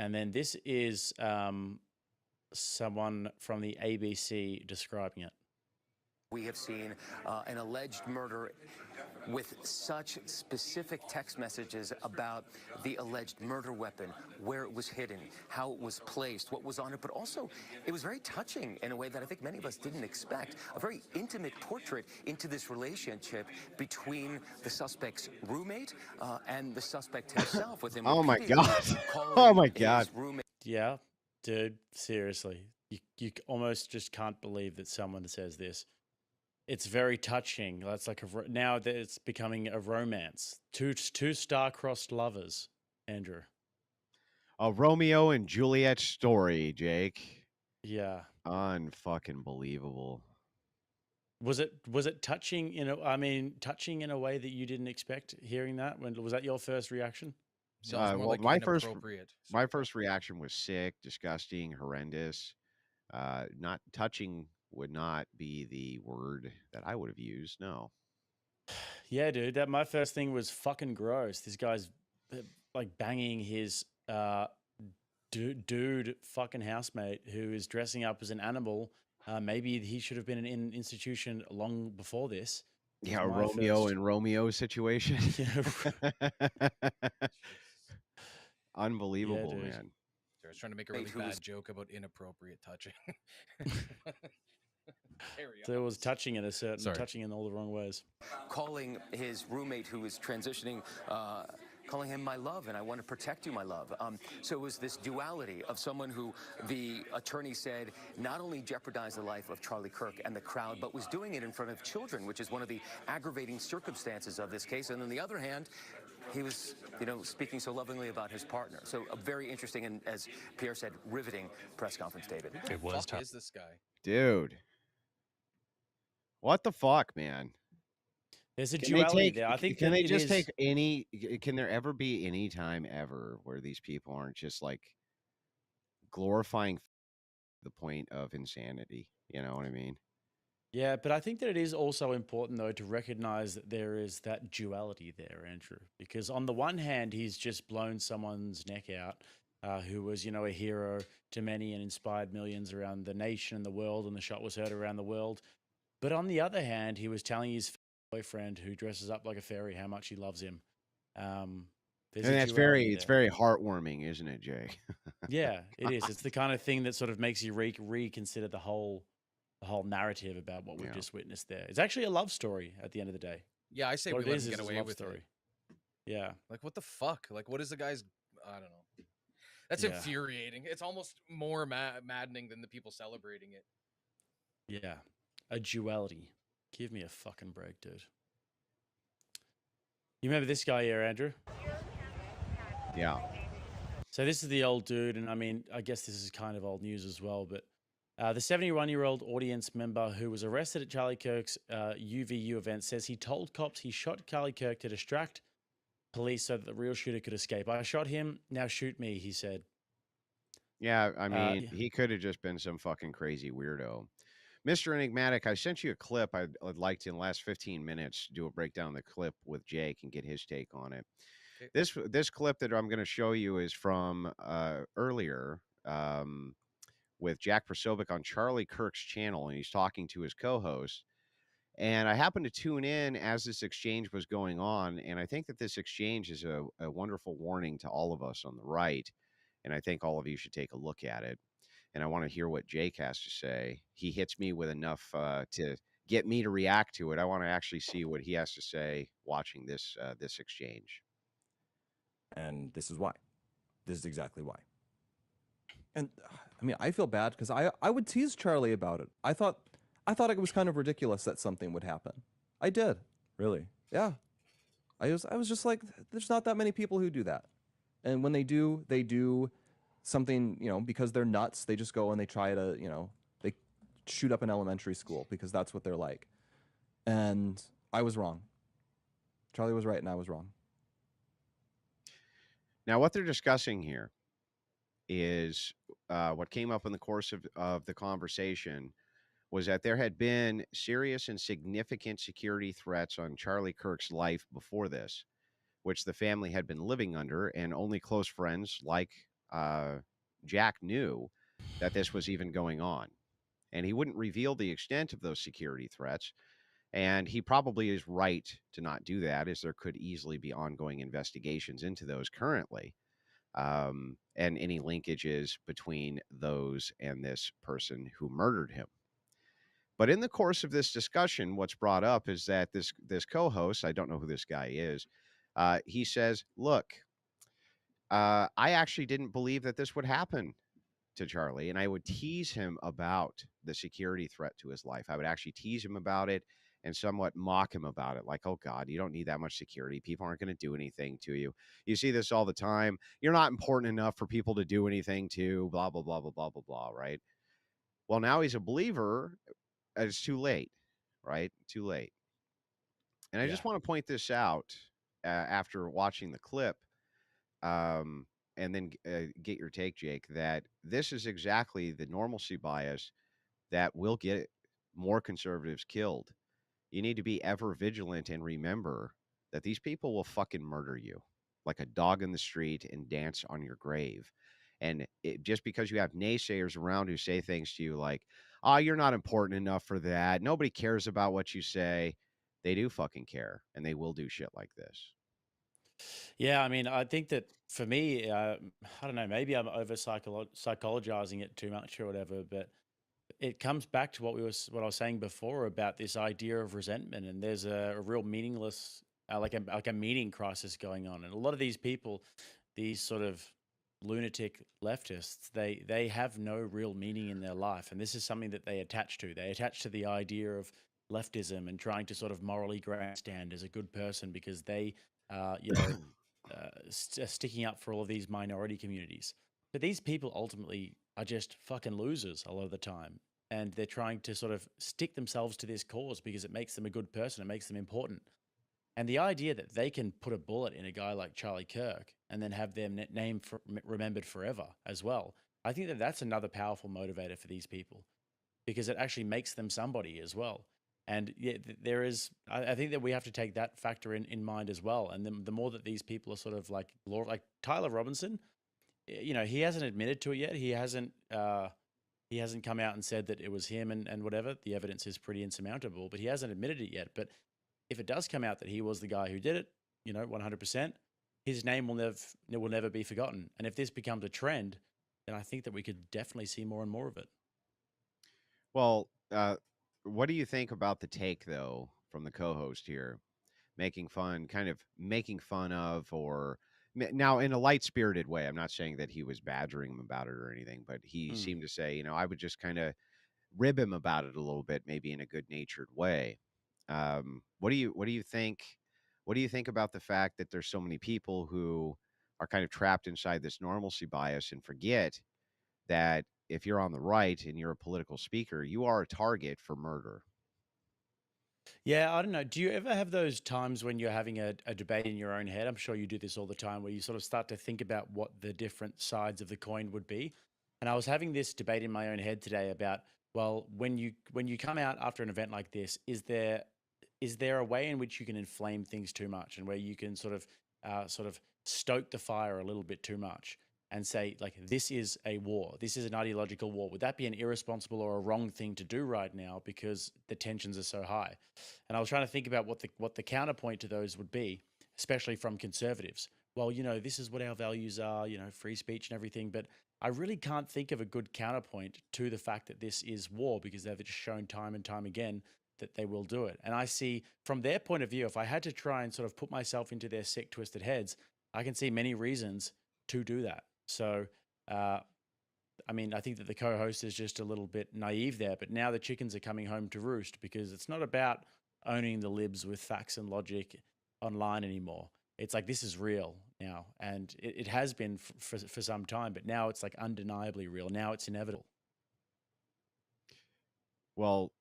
And then this is someone from the ABC describing it. We have seen an alleged murder with such specific text messages about the alleged murder weapon, where it was hidden, how it was placed, what was on it, but also it was very touching in a way that I think many of us didn't expect. A very intimate portrait into this relationship between the suspect's roommate and the suspect himself, with him Oh my repeatedly God. calling Oh my God. his roommate. Yeah, dude, seriously. You almost just can't believe that someone says this. It's very touching. That's like now that it's becoming a romance. Two star-crossed lovers, Andrew. A Romeo and Juliet story, Jake. Yeah. Unfucking believable. Was it touching touching in a way that you didn't expect hearing that? Was that your first reaction? Sounds more Well, like my inappropriate. first reaction was sick, disgusting, horrendous. Not touching would not be the word that I would have used. No. Yeah, dude. My first thing was fucking gross. This guy's like banging his dude fucking housemate who is dressing up as an animal. Maybe he should have been in an institution long before this. Yeah, a Romeo and Romeo situation. Yeah. Unbelievable, Yeah, man. I was trying to make a really bad joke about inappropriate touching. So it was touching in touching in all the wrong ways. Calling his roommate who was transitioning, calling him my love, and I want to protect you, my love. So it was this duality of someone who the attorney said not only jeopardized the life of Charlie Kirk and the crowd, but was doing it in front of children, which is one of the aggravating circumstances of this case. And on the other hand, he was, speaking so lovingly about his partner. So a very interesting and, as Pierre said, riveting press conference, David. It was tough. Who is this guy? Dude. What the fuck, man? There's a duality there. I think can they just take any? Can there ever be any time ever where these people aren't just like glorifying the point of insanity? You know what I mean? Yeah, but I think that it is also important though to recognize that there is that duality there, Andrew. Because on the one hand, he's just blown someone's neck out, who was, a hero to many and inspired millions around the nation and the world, and the shot was heard around the world. But on the other hand, he was telling his boyfriend who dresses up like a fairy how much he loves him. And that's it's very heartwarming, isn't it, Jay? Yeah, it is. It's the kind of thing that sort of makes you reconsider the whole narrative about what we've just witnessed there. It's actually a love story at the end of the day. Yeah, I say we let him get away with it. Yeah. Like, what the fuck? Like, what is the guy's... I don't know. That's infuriating. It's almost more maddening than the people celebrating it. Yeah. A duality. Give me a fucking break, dude. You remember this guy here, Andrew? Yeah. So this is the old dude, and I guess this is kind of old news as well, but the 71-year-old audience member who was arrested at Charlie Kirk's UVU event says he told cops he shot Charlie Kirk to distract police so that the real shooter could escape. I shot him, now shoot me, he said. Yeah, he could have just been some fucking crazy weirdo. Mr. Enigmatic, I sent you a clip. I'd like to, in the last 15 minutes, do a breakdown of the clip with Jake and get his take on it. Okay. This clip that I'm going to show you is from earlier with Jack Prosovic on Charlie Kirk's channel, and he's talking to his co-host. And I happened to tune in as this exchange was going on, and I think that this exchange is a wonderful warning to all of us on the right, and I think all of you should take a look at it. And I want to hear what Jake has to say. He hits me with enough to get me to react to it. I want to actually see what he has to say watching this exchange. And this is why. This is exactly why. And I feel bad because I would tease Charlie about it. I thought it was kind of ridiculous that something would happen. I did. Really? Yeah. I was just like, there's not that many people who do that. And when they do something, because they're nuts, they just go and they try to, they shoot up an elementary school because that's what they're like. And I was wrong. Charlie was right and I was wrong. Now, what they're discussing here is what came up in the course of the conversation was that there had been serious and significant security threats on Charlie Kirk's life before this, which the family had been living under, and only close friends like Jack knew that this was even going on. And he wouldn't reveal the extent of those security threats. And he probably is right to not do that, as there could easily be ongoing investigations into those currently, and any linkages between those and this person who murdered him. But in the course of this discussion, what's brought up is that this co-host, I don't know who this guy is, he says, "Look, I actually didn't believe that this would happen to Charlie, and I would tease him about the security threat to his life. I would actually tease him about it and somewhat mock him about it. Like, oh God, you don't need that much security. People aren't going to do anything to you. You see this all the time. You're not important enough for people to do anything to, blah, blah, blah, blah, blah, blah, blah, right? Well, now he's a believer. It's too late, right? Too late. And I Yeah. just want to point this out after watching the clip. And then get your take, Jake, that this is exactly the normalcy bias that will get more conservatives killed. You need to be ever vigilant and remember that these people will fucking murder you like a dog in the street and dance on your grave. And just because you have naysayers around who say things to you like, oh, you're not important enough for that. Nobody cares about what you say. They do fucking care, and they will do shit like this. Yeah, I mean, I think that for me, I don't know, maybe I'm over psychologizing it too much or whatever, but it comes back to what I was saying before about this idea of resentment, and there's a real meaningless, like a meaning crisis going on, and a lot of these people, these sort of lunatic leftists, they have no real meaning in their life, and this is something that they attach to. They attach to the idea of leftism and trying to sort of morally grandstand as a good person because they, you know, sticking up for all of these minority communities. But these people ultimately are just fucking losers a lot of the time. And they're trying to sort of stick themselves to this cause because it makes them a good person, it makes them important. And the idea that they can put a bullet in a guy like Charlie Kirk and then have their name remembered forever as well, I think that that's another powerful motivator for these people because it actually makes them somebody as well. And yeah, there is, I think that we have to take that factor in mind as well. And the more that these people are sort of like Tyler Robinson, you know, he hasn't admitted to it yet. He hasn't come out and said that it was him and whatever. The evidence is pretty insurmountable, but he hasn't admitted it yet. But if it does come out that he was the guy who did it, you know, 100%, his name will never be forgotten. And if this becomes a trend, then I think that we could definitely see more and more of it. Well, what do you think about the take, though, from the co-host here, kind of making fun of, or now in a light-spirited way? I'm not saying that he was badgering him about it or anything, but he seemed to say, you know, I would just kind of rib him about it a little bit, maybe in a good-natured way. What do you think? What do you think about the fact that there's so many people who are kind of trapped inside this normalcy bias and forget that if you're on the right and you're a political speaker, you are a target for murder? Yeah, I don't know. Do you ever have those times when you're having a debate in your own head? I'm sure you do this all the time, where you sort of start to think about what the different sides of the coin would be. And I was having this debate in my own head today about, well, when you come out after an event like this, is there a way in which you can inflame things too much, and where you can sort of stoke the fire a little bit too much? And say, like, this is a war. This is an ideological war. Would that be an irresponsible or a wrong thing to do right now because the tensions are so high? And I was trying to think about what the counterpoint to those would be, especially from conservatives. Well, you know, this is what our values are, you know, free speech and everything. But I really can't think of a good counterpoint to the fact that this is war, because they've just shown time and time again that they will do it. And I see from their point of view, if I had to try and sort of put myself into their sick, twisted heads, I can see many reasons to do that. So, I mean, I think that the co-host is just a little bit naive there, but now the chickens are coming home to roost, because it's not about owning the libs with facts and logic online anymore. It's like, this is real now, and it has been for some time, but now it's like undeniably real. Now it's inevitable. Well,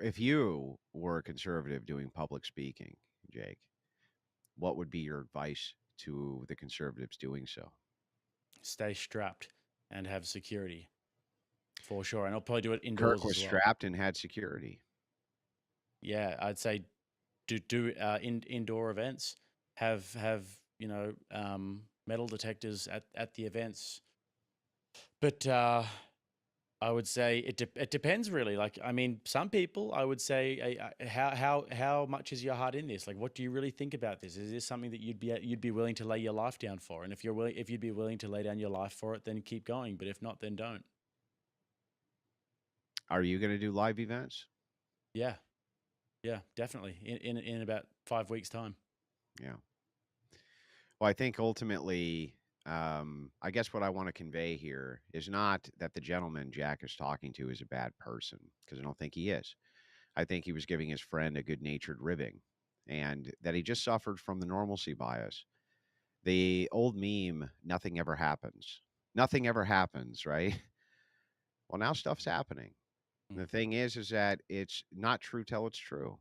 if you were a conservative doing public speaking, Jake, what would be your advice to the conservatives doing so? Stay strapped and have security for sure, and I'll probably do it indoors Kirk was as well. strapped and had security. Yeah, I'd say do indoor events. Have you know, metal detectors at the events. But I would say it depends really. Like, I mean, some people, I would say, how much is your heart in this? Like, what do you really think about this? Is this something that you'd be willing to lay your life down for? And if you'd be willing to lay down your life for it, then keep going. But if not, then don't. Are you going to do live events? Yeah, yeah, definitely. In about 5 weeks' time. Yeah. Well, I think ultimately, I guess what I want to convey here is not that the gentleman Jack is talking to is a bad person, because I don't think he is. I think he was giving his friend a good natured ribbing, and that he just suffered from the normalcy bias. The old meme, nothing ever happens. Nothing ever happens, right? Well, now stuff's happening. Mm. The thing is that it's not true till it's true.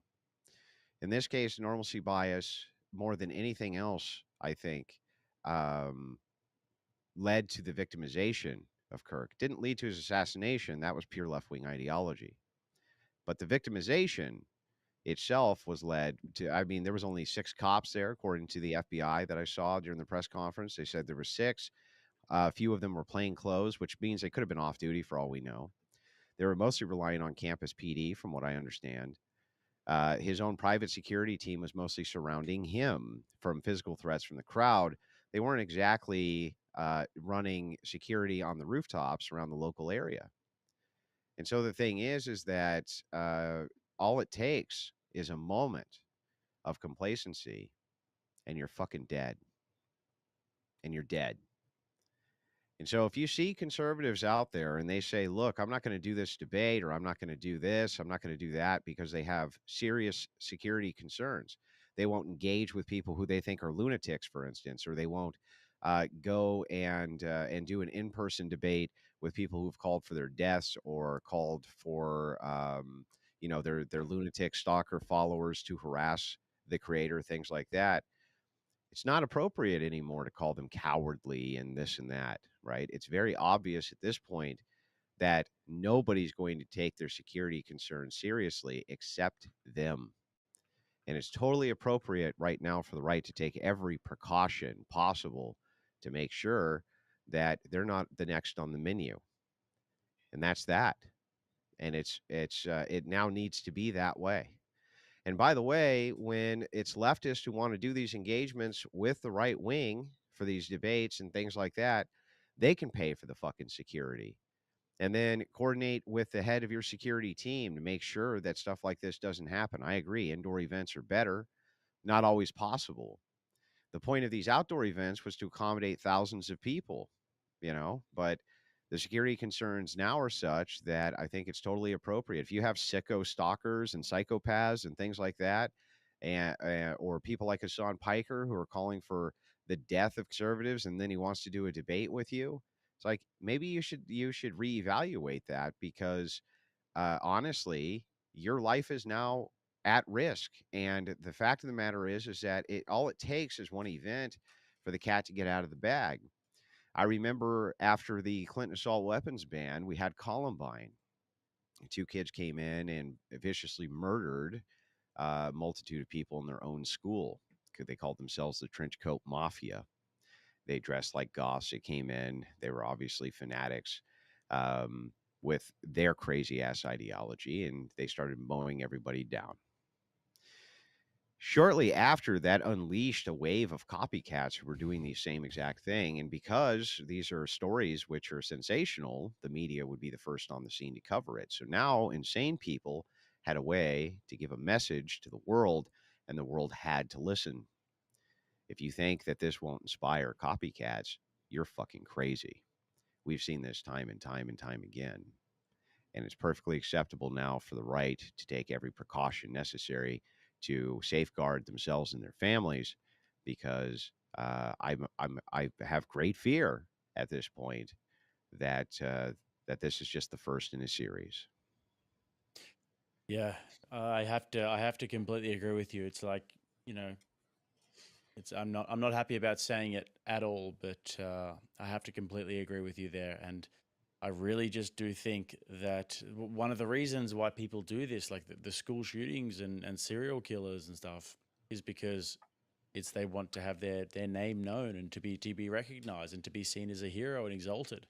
In this case, normalcy bias, more than anything else, I think, um, led to the victimization of Kirk. Didn't lead to his assassination. That was pure left wing ideology. But the victimization itself was led to, I mean, there was only 6 cops there, according to the FBI that I saw during the press conference. They said there were 6. A few of them were plain clothes, which means they could have been off duty for all we know. They were mostly relying on campus PD, from what I understand. His own private security team was mostly surrounding him from physical threats from the crowd. They weren't exactly running security on the rooftops around the local area. And so the thing is that all it takes is a moment of complacency, and you're fucking dead. And you're dead. And so if you see conservatives out there and they say, look, I'm not going to do this debate, or I'm not going to do this, I'm not going to do that, because they have serious security concerns. They won't engage with people who they think are lunatics, for instance, or they won't go and do an in-person debate with people who've called for their deaths, or called for their lunatic stalker followers to harass the creator, things like that. It's not appropriate anymore to call them cowardly and this and that, right? It's very obvious at this point that nobody's going to take their security concerns seriously except them. And it's totally appropriate right now for the right to take every precaution possible to make sure that they're not the next on the menu. And that's that. And it now needs to be that way. And by the way, when it's leftists who want to do these engagements with the right wing for these debates and things like that, they can pay for the fucking security and then coordinate with the head of your security team to make sure that stuff like this doesn't happen. I agree. Indoor events are better, not always possible. The point of these outdoor events was to accommodate thousands of people, but the security concerns now are such that I think it's totally appropriate. If you have sicko stalkers and psychopaths and things like that, and or people like Hassan Piker who are calling for the death of conservatives, and then he wants to do a debate with you, it's like maybe you should reevaluate that, because honestly, your life is now at risk. And the fact of the matter is that all it takes is one event for the cat to get out of the bag. I remember after the Clinton assault weapons ban, we had Columbine. 2 kids came in and viciously murdered a multitude of people in their own school. They called themselves the Trench Coat Mafia. They dressed like goths. They came in. They were obviously fanatics with their crazy ass ideology, and they started mowing everybody down. Shortly after, that unleashed a wave of copycats who were doing the same exact thing. And because these are stories which are sensational, the media would be the first on the scene to cover it. So now insane people had a way to give a message to the world, and the world had to listen. If you think that this won't inspire copycats, you're fucking crazy. We've seen this time and time and time again. And it's perfectly acceptable now for the right to take every precaution necessary to safeguard themselves and their families, because I have great fear at this point that that this is just the first in a series. Yeah, I have to completely agree with you. It's like, I'm not happy about saying it at all, but I have to completely agree with you there. And I really just do think that one of the reasons why people do this, like the school shootings and serial killers and stuff, is because they want to have their name known and to be recognized and to be seen as a hero and exalted.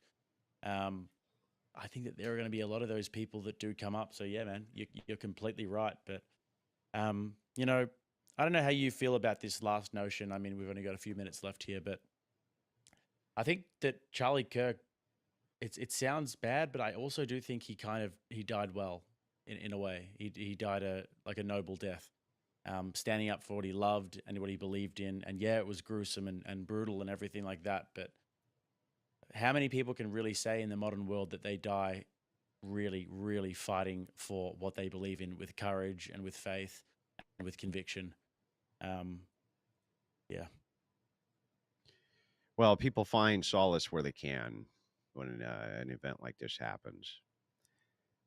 I think that there are going to be a lot of those people that do come up. So yeah, man, you're completely right. But you know, I don't know how you feel about this last notion. I mean, we've only got a few minutes left here, but I think that Charlie Kirk, it sounds bad, but I also do think he died well in a way. He died like a noble death, standing up for what he loved and what he believed in. And yeah, it was gruesome and brutal and everything like that. But how many people can really say in the modern world that they die really, really fighting for what they believe in with courage and with faith and with conviction? Yeah. Well, people find solace where they can when an event like this happens.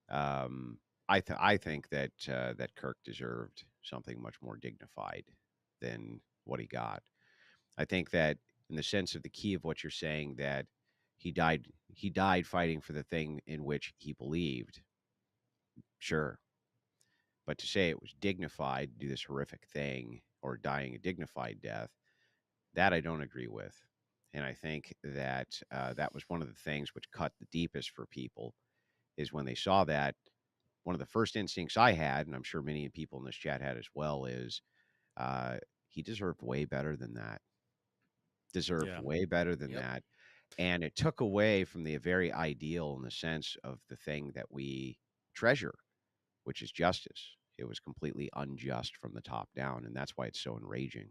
Um, I think that that Kirk deserved something much more dignified than what he got. I think that in the sense of the key of what you're saying, that he died fighting for the thing in which he believed. Sure. But to say it was dignified to do this horrific thing or dying a dignified death, that I don't agree with. And I think that that was one of the things which cut the deepest for people is when they saw that. One of the first instincts I had, and I'm sure many people in this chat had as well, is uh, he deserved way better than that. Deserved Yeah. way better than Yep. that. And it took away from the very ideal in the sense of the thing that we treasure, which is justice. It was completely unjust from the top down. And that's why it's so enraging.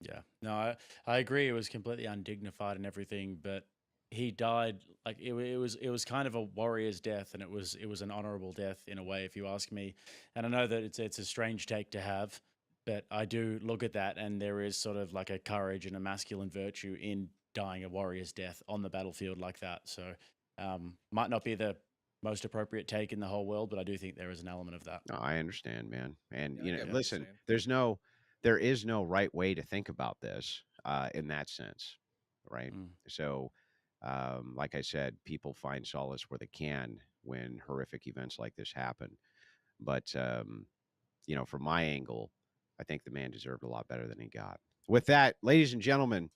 Yeah. No, I agree. It was completely undignified and everything, but he died like it was kind of a warrior's death, and it was an honorable death in a way, if you ask me. And I know that it's a strange take to have, but I do look at that, and there is sort of like a courage and a masculine virtue in dying a warrior's death on the battlefield like that. So might not be the most appropriate take in the whole world, but I do think there is an element of that. No, I understand, man. And Yeah, I get what you're listen, saying. there is no right way to think about this in that sense, right? Mm. So, like I said, people find solace where they can when horrific events like this happen. But from my angle, I think the man deserved a lot better than he got. With that, ladies and gentlemen,